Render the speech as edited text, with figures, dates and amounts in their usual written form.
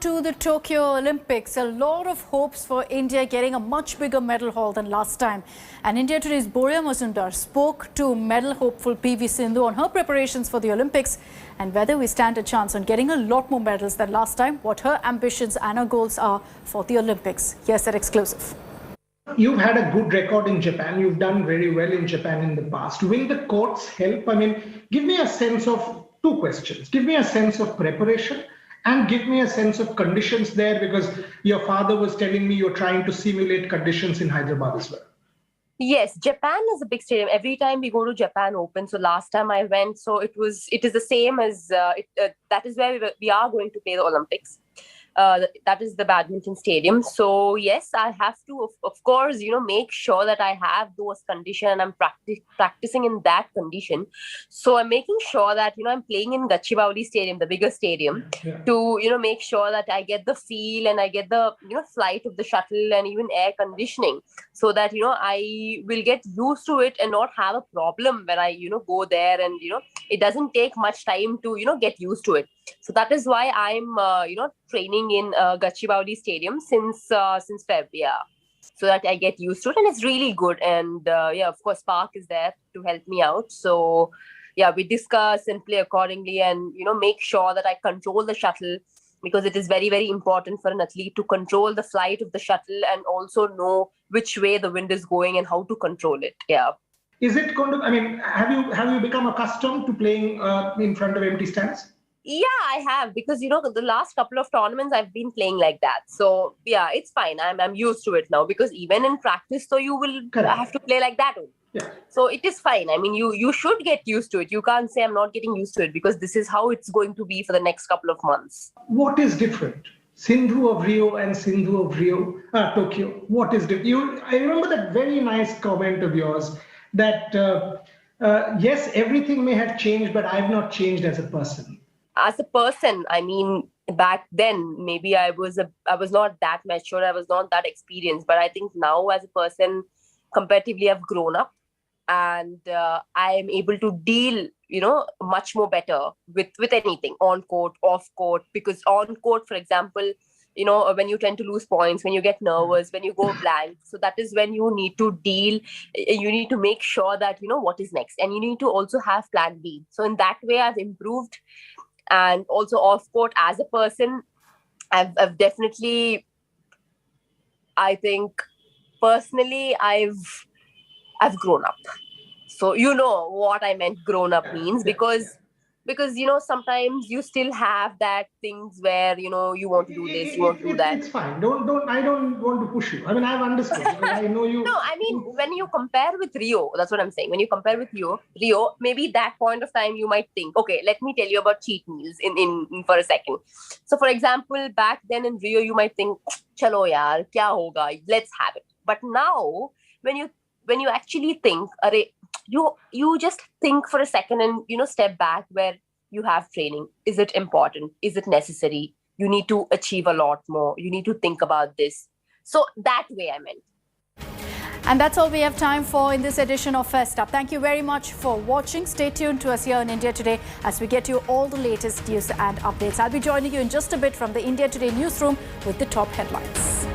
to the Tokyo Olympics, a lot of hopes for India getting a much bigger medal haul than last time. And India Today's Boria Mazumdar spoke to medal hopeful PV Sindhu on her preparations for the Olympics and whether we stand a chance on getting a lot more medals than last time, what her ambitions and her goals are for the Olympics. Here's that exclusive. You've had a good record in Japan. You've done very well in Japan in the past. Will the courts help? I mean, give me a sense of two questions. Give me a sense of preparation and give me a sense of conditions there, because your father was telling me you're trying to simulate conditions in Hyderabad as well. Yes, Japan is a big stadium. Every time we go to Japan Open, so last time I went, so it is the same as, that is where we are going to play the Olympics. That is the badminton stadium. So yes, I have to, of course, make sure that I have those conditions and I'm practicing in that condition. So I'm making sure that, I'm playing in Gachibowli Stadium, the bigger stadium, to, make sure that I get the feel and I get the, flight of the shuttle and even air conditioning, so that, I will get used to it and not have a problem when I, go there and, it doesn't take much time to, get used to it. So that is why I'm, training in Gachibowli Stadium since Feb, so that I get used to it, and it's really good. And of course, Park is there to help me out. So we discuss and play accordingly, and make sure that I control the shuttle, because it is very, very important for an athlete to control the flight of the shuttle and also know which way the wind is going and how to control it. Is it going to? I mean, have you become accustomed to playing in front of empty stands? Yeah, I have, because the last couple of tournaments I've been playing like that. So it's fine. I'm used to it now, because even in practice, so you will have to play like that only. Yeah. So it is fine. I mean, you should get used to it. You can't say I'm not getting used to it, because this is how it's going to be for the next couple of months. What is different? Sindhu of Rio and Sindhu of Tokyo. What is different? I remember that very nice comment of yours that yes, everything may have changed, but I've not changed as a person. As a person, I mean, back then, maybe I was not that mature, I was not that experienced. But I think now, as a person, comparatively, I've grown up, and I am able to deal, much more better with anything, on court, off court. Because on court, for example, when you tend to lose points, when you get nervous, when you go blank, so that is when you need to deal. You need to make sure that what is next, and you need to also have plan B. So in that way, I've improved. And also off court, as a person, I've definitely, I think, personally, I've grown up. So what I meant grown up means, because sometimes you still have that things where you want to do this, you want to do that. It's fine. I don't want to push you. I mean, I've understood, because I know you. No, I mean, when you compare with Rio, that's what I'm saying. When you compare with Rio, maybe that point of time you might think, okay, let me tell you about cheat meals in for a second. So for example, back then in Rio, you might think, chalo yaar, kya hoga? Let's have it. But now, when you actually think, you just think for a second and step back, where you have training. Is it important? Is it necessary? You need to achieve a lot more. You need to think about this. So that way I meant. And that's all we have time for in this edition of First Up. Thank you very much for watching. Stay tuned to us here on India Today as we get you all the latest news and updates. I'll be joining you in just a bit from the India Today newsroom with the top headlines.